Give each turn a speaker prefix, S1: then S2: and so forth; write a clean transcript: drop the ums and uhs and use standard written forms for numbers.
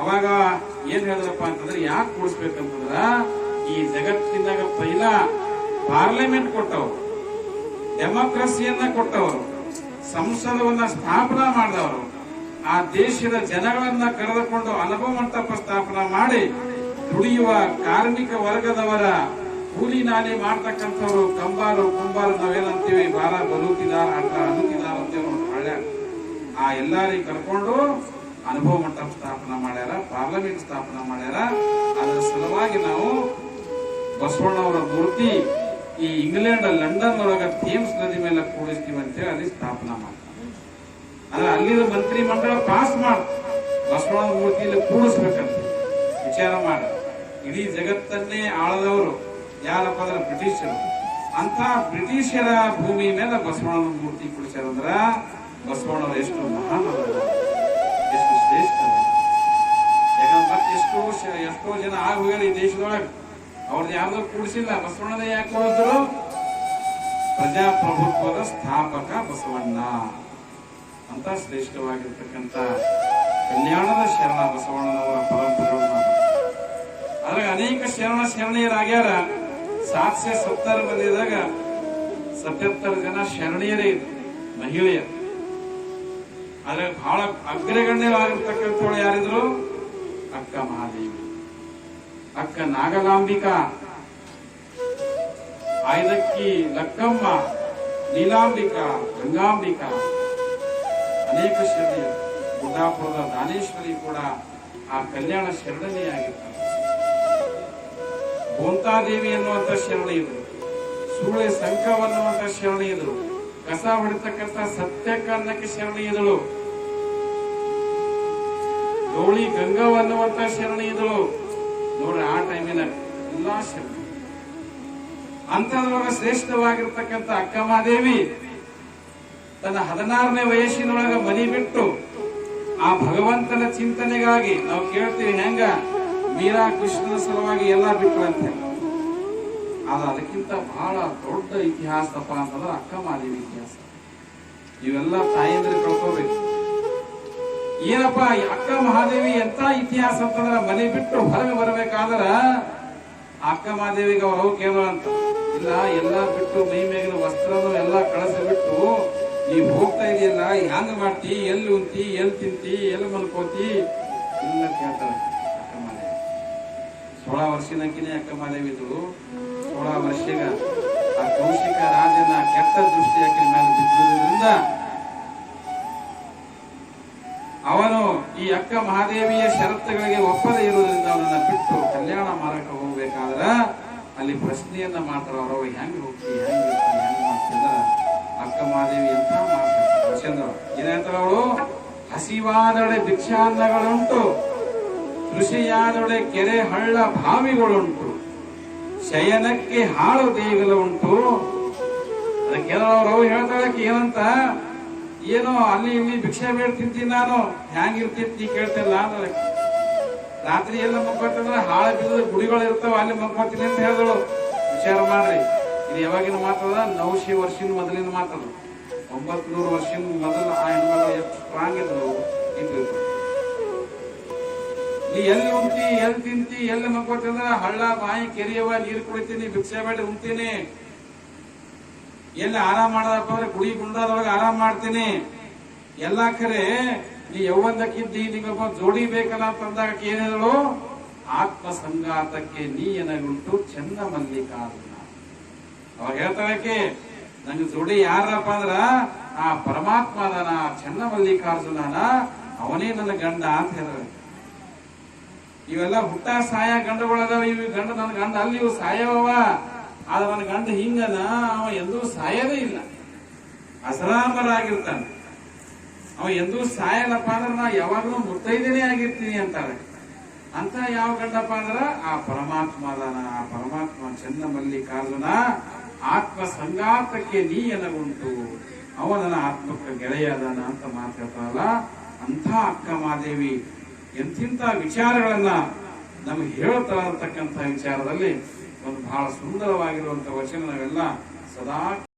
S1: ಅವಾಗ ಏನ್ ಹೇಳಿದ್ರಪ್ಪ ಅಂತಂದ್ರೆ ಯಾಕೆ ಕೂಡಿಸ್ಬೇಕಂತಂದ್ರ ಈ ಜಗತ್ತಿನಾಗ ಪೈಲ ಪಾರ್ಲಿಮೆಂಟ್ ಕೊಟ್ಟವರು, ಡೆಮೋಕ್ರಸಿಯನ್ನ ಕೊಟ್ಟವರು, ಸಂಸದವನ್ನ ಸ್ಥಾಪನಾ ಮಾಡಿದವರು, ಆ ದೇಶದ ಜನಗಳನ್ನ ಕರೆದುಕೊಂಡು ಅನುಭವ ಮಂಟಪ ಸ್ಥಾಪನಾ ಮಾಡಿ ದುಡಿಯುವ ಕಾರ್ಮಿಕ ವರ್ಗದವರ ಕೂಲಿ ನಾಲಿ ಮಾಡ್ತಕ್ಕಂಥವ್ರು ಕುಂಬಾರು ನಾವೇನಂತೀವಿ ಬಾರ ಬಲೂಕಿದಾರ ಅಡ್ಡ ಅನುಕಿದಾರ ಅಂತೇವೆ ಹಳ್ಳ್ಯಾಗ. ಆ ಎಲ್ಲಾರಿಗೆ ಕರ್ಕೊಂಡು ಅನುಭವ ಮಂಟಪ ಸ್ಥಾಪನಾ ಮಾಡ್ಯಾರ, ಪಾರ್ಲಿಮೆಂಟ್ ಸ್ಥಾಪನಾ ಮಾಡ್ಯಾರ. ಅದರ ಸಲುವಾಗಿ ನಾವು ಬಸವಣ್ಣವರ ಮೂರ್ತಿ ಈ ಇಂಗ್ಲೆಂಡ್ ಲಂಡನ್ ಒಳಗ ಥೇಮ್ಸ್ ನದಿ ಮೇಲೆ ಕೂಡಿಸ್ತೀವಿ ಅಂತೇಳಿ ಅಲ್ಲಿ ಸ್ಥಾಪನಾ ಮಾಡ್ತಾರೆ. ಆದ್ರೆ ಅಲ್ಲಿನ ಮಂತ್ರಿ ಮಂಡಳ ಪಾಸ್ ಮಾಡ ಬಸವಣ್ಣನ ಮೂರ್ತಿಯಲ್ಲಿ ಕೂಡಿಸ್ಬೇಕಂತ ವಿಚಾರ ಮಾಡ. ಇಡೀ ಜಗತ್ತನ್ನೇ ಆಳದವರು ಯಾರಪ್ಪ ಅಂದ್ರೆ ಬ್ರಿಟಿಷರು. ಅಂತ ಬ್ರಿಟಿಷರ ಭೂಮಿ ಮೇಲೆ ಬಸವಣ್ಣನ ಮೂರ್ತಿ ಕೂಡಿಸ್ಯಾರಂದ್ರ ಬಸವಣ್ಣವ್ರು ಎಷ್ಟು ಮಹಾನ್, ಎಷ್ಟು ಶ್ರೇಷ್ಠ. ಯಾಕಂದ್ರೆ ಮತ್ತೆ ಎಷ್ಟೋ ಜನ ಆಗ ಹೋಗ್ಯಾರ ಈ ದೇಶದೊಳಗೆ, ಅವ್ರದ್ದು ಯಾರ್ದೋ ಕೂಡಿಸಿಲ್ಲ, ಬಸವಣ್ಣನ ಯಾಕೆ ಕೂಡಿದ್ರು? ಪ್ರಜಾಪ್ರಭುತ್ವದ ಸ್ಥಾಪಕ ಬಸವಣ್ಣ ಅಂತ ಶ್ರೇಷ್ಠವಾಗಿರ್ತಕ್ಕಂಥ ಕಲ್ಯಾಣದ ಶರಣ ಬಸವಣ್ಣನವರ ಪರಂಪರೆಗಳನ್ನು. ಅದ್ರಾಗ ಅನೇಕ ಶರಣೀಯರಾಗ್ಯಾರ. 770 ಮಂದಿದಾಗ 77 ಜನ ಶರಣೀಯರೇ ಇದ್ರು, ಮಹಿಳೆಯರು. ಆದ್ರೆ ಬಹಳ ಅಗ್ರಗಣ್ಯವಾಗಿರ್ತಕ್ಕಂಥವಳು ಯಾರಿದ್ರು? ಅಕ್ಕ ಮಹಾದೇವಿ, ಅಕ್ಕ ನಾಗಲಾಂಬಿಕಾ, ಆಯ್ದಕ್ಕಿ ಲಕ್ಕಮ್ಮ, ನೀಲಾಂಬಿಕಾ, ಗಂಗಾಂಬಿಕಾ, ಅನೇಕ ಶರಣೀಯರು. ಗುಡ್ಡಾಪುರದ ದಾನೇಶ್ವರಿ ಕೂಡ ಆ ಕಲ್ಯಾಣ ಶರಣನಿಯಾಗಿರ್ತಾರೆ. ಗೋಂತಾದೇವಿ ಎನ್ನುವಂತ ಶರಣಿ ಇದ್ರು, ಸೂಳೆ ಸಂಕವನ್ನುವಂತ ಶರಣಿ ಇದ್ರು, ಕಸ ಹೊಡಿತಕ್ಕಂಥ ಸತ್ಯಕ್ಕನ್ನಕ್ಕೆ ಶರಣಿ ಇದ್ದಳು, ಗೌಳಿ ಗಂಗವನ್ನುವಂತ ಶರಣಿ ಇದ್ದಳು. ನೋಡ್ರಿ ಆ ಟೈಮಿನ ಎಲ್ಲಾ ಶರಣಿ. ಅಂತದ್ರೊಳಗ ಶ್ರೇಷ್ಠವಾಗಿರ್ತಕ್ಕಂಥ ಅಕ್ಕಮಹಾದೇವಿ ತನ್ನ 16ನೇ ವಯಸ್ಸಿನೊಳಗ ಮನಿ ಬಿಟ್ಟು ಆ ಭಗವಂತನ ಚಿಂತನೆಗಾಗಿ ನಾವು ಕೇಳ್ತೀವಿ ಹೆಂಗ ಮೀರಾ ಕೃಷ್ಣನ ಸಲುವಾಗಿ ಎಲ್ಲ ಬಿಟ್ಟು ಅಂತ. ಆದ್ರೆ ಅದಕ್ಕಿಂತ ಬಹಳ ದೊಡ್ಡ ಇತಿಹಾಸಪ್ಪ ಅಂತಂದ್ರೆ ಅಕ್ಕ ಮಹಾದೇವಿ ಇತಿಹಾಸ. ಇವೆಲ್ಲ ತಾಯಂದ್ರೆ ಕಳ್ಕೋಬೇಕು. ಏನಪ್ಪ ಅಕ್ಕ ಮಹಾದೇವಿ ಎಂತ ಇತಿಹಾಸ ಅಂತಂದ್ರ ಮನೆ ಬಿಟ್ಟು ಹೊರಗೆ ಬರ್ಬೇಕಾದ್ರ ಅಕ್ಕ ಮಹಾದೇವಿಗೆ ಅವ್ರು ಕೇಳಂತ ಇಲ್ಲ, ಎಲ್ಲ ಬಿಟ್ಟು ಮೈ ಮೇಗಿನ ವಸ್ತ್ರನು ಎಲ್ಲ ಕಳಸಿ ಬಿಟ್ಟು ನೀವ್ ಹೋಗ್ತಾ ಇದೆಯಲ್ಲ, ಹ್ಯಾಂಗ ಮಾಡ್ತಿ, ಎಲ್ಲಿ ಉಂತಿ, ಎಲ್ಲಿ ತಿಂತಿ, ಎಲ್ಲಿ ಮಲ್ಕೋತಿ ಎಲ್ಲ ಕೇಳ್ತಾರೆ ಅಕ್ಕ ಮಹಾದೇವಿ. 16 ವರ್ಷನಕ್ಕಿನೇ ಅಕ್ಕ ಮಹಾದೇವಿ ಇದ್ರು. 16 ವರ್ಷಗ ಆ ಕೌಶಿಕ ರಾಜನ ಕೆಟ್ಟ ದೃಷ್ಟಿ ಆಕೆ ಮೇಲೆ ಬಿದ್ದುದರಿಂದ ಅವನು ಈ ಅಕ್ಕ ಮಹಾದೇವಿಯ ಷರತ್ತುಗಳಿಗೆ ಒಪ್ಪದೇ ಇರುವುದರಿಂದ ಅವನನ್ನ ಬಿಟ್ಟು ಕಲ್ಯಾಣ ಮಾರಕ ಹೋಗ್ಬೇಕಾದ್ರ ಅಲ್ಲಿ ಪ್ರಶ್ನೆಯನ್ನ ಮಾಡ್ತಾರ, ಅವ್ರವ ಹೆಂಗ್ ಹೋಗ್ತಿ, ಹೆಂಗ್ ಮಾಡ್ತಿದ್ರ ಅಕ್ಕ ಮಹಾದೇವಿ ಅಂತ ಮಾಡ್ತಾರೆ. ಏನ್ ಹೇಳ್ತಾರ ಅವಳು? ಹಸಿವಾದೊಡೆ ಭಿಕ್ಷಾನ್ನಗಳುಂಟು, ಕೃಷಿಯಾದೊಡೆ ಕೆರೆ ಹಳ್ಳ ಬಾವಿಗಳುಂಟು, ಶಯನಕ್ಕೆ ಹಾಳು ದೇಗುಲ ಉಂಟು. ಅದಕ್ಕೆ ಅವ್ರು ಹೇಳ್ತಾಳೆ ಏನಂತ, ಏನೋ ಅಲ್ಲಿ ಇಲ್ಲಿ ಭಿಕ್ಷೆ ಬೇಡ ತಿಂತೀನಿ ನಾನು, ಹ್ಯಾಂಗಿರ್ತಿತ್ತು ಕೇಳ್ತಿಲ್ಲ ಅಂದ್ರೆ ರಾತ್ರಿ ಎಲ್ಲ ಮಕ್ಕೋತಂದ್ರೆ ಹಾಳ ಬಿದ್ದ ಗುಡಿಗಳು ಇರ್ತಾವ, ಅಲ್ಲಿ ಮಕ್ಕೋತೀನಿ ಅಂತ ಹೇಳಿದಳು. ವಿಚಾರ ಮಾಡ್ರಿ, ಇದು ಯಾವಾಗಿನ ಮಾತದ? 900 ವರ್ಷದ ಮೊದಲಿನ ಮಾತದ. 900 ವರ್ಷದ ಮೊದಲು ಆ ಹೆಣ್ಮಗಳು ಎಷ್ಟು ಸ್ಟ್ರಾಂಗ್ ಇದ್ರು. ನೀ ಎಲ್ಲಿ ಉಂಟಿ, ಎಲ್ಲಿ ತಿಂತಿ, ಎಲ್ಲಿ ಮಕ್ಕೋತಂದ್ರ ಹಳ್ಳ ಬಾಯಿ ಕೆರೆಯವ, ನೀರು ಕುಡಿತೀನಿ, ಭಿಕ್ಷೆ ಬೇಡ ಉಂತೀನಿ. ಎಲ್ಲಿ ಆರಾಮ್ ಮಾಡದಪ್ಪ ಅಂದ್ರೆ ಗುಡಿ ಗುಂಡದೊಳಗೆ ಆರಾಮ್ ಮಾಡ್ತೀನಿ. ಎಲ್ಲಾ ಕರೆ ನೀ ಯೌವನಕ್ಕಿದ್ದಿ, ನಿಮಗೊಬ್ಬ ಜೋಡಿ ಬೇಕಲ್ಲ ಅಂತಂದಾಗ ಏನ್ ಹೇಳಿದಳು? ಆತ್ಮ ಸಂಗಾತಕ್ಕೆ ನೀ ಏನಾಗುಂಟು ಚಂದ ಮಲ್ಲಿಕಾರ್ಜುನ. ಅವಾಗ ಹೇಳ್ತಾಳಕ್ಕೆ, ನಂಗೆ ಜೋಡಿ ಯಾರಪ್ಪ ಅಂದ್ರ ಆ ಪರಮಾತ್ಮ ಅದಾನ, ಚನ್ನ ಮಲ್ಲಿಕಾರ್ಜುನನ, ಅವನೇ ನನ್ನ ಗಂಡ ಅಂತ ಹೇಳಿದ್ರೆ. ಇವೆಲ್ಲ ಹುಟ್ಟ ಸಾಯ ಗಂಡಗಳದಾವ. ಇವ್ ಗಂಡ ನನ್ನ ಗಂಡ ಅಲ್ಲಿ, ಇವು ಸಾಯವವ. ಆದ್ರೆ ನನ್ನ ಗಂಡ ಹಿಂಗನ, ಅವ ಎಂದೂ ಸಾಯದೇ ಇಲ್ಲ, ಅಸರಾಮರಾಗಿರ್ತಾನೆ. ಅವ ಎಂದೂ ಸಾಯಲ್ಲಪ್ಪ ಅಂದ್ರೆ ನಾ ಯಾವಾಗಲೂ ಮುತ್ತೈದೇನೆ ಆಗಿರ್ತೀನಿ ಅಂತಾರೆ. ಅಂತ ಯಾವ ಗಂಡಪ್ಪ ಅಂದ್ರ ಆ ಪರಮಾತ್ಮ ಅದಾನ. ಆ ಪರಮಾತ್ಮ ಚಂದ ಮಲ್ಲಿಕಾರ್ಜುನ, ಆತ್ಮ ಸಂಗಾತಕ್ಕೆ ನೀ ಎನಗುಂಟು, ಅವನ ಆತ್ಮಕ್ಕೆ ಗೆಳೆಯ ಅದಾನ ಅಂತ ಮಾತಾಡ್ತಾರಲ್ಲ. ಅಂಥ ಅಕ್ಕ ಮಹಾದೇವಿ ಎಂತಿಂತ ವಿಚಾರಗಳನ್ನ ನಮಗೆ ಹೇಳ್ತಾ ಇರತಕ್ಕಂಥ ವಿಚಾರದಲ್ಲಿ ಒಂದು ಬಹಳ ಸುಂದರವಾಗಿರುವಂತಹ ವಚನ ನಾವೆಲ್ಲ ಸದಾ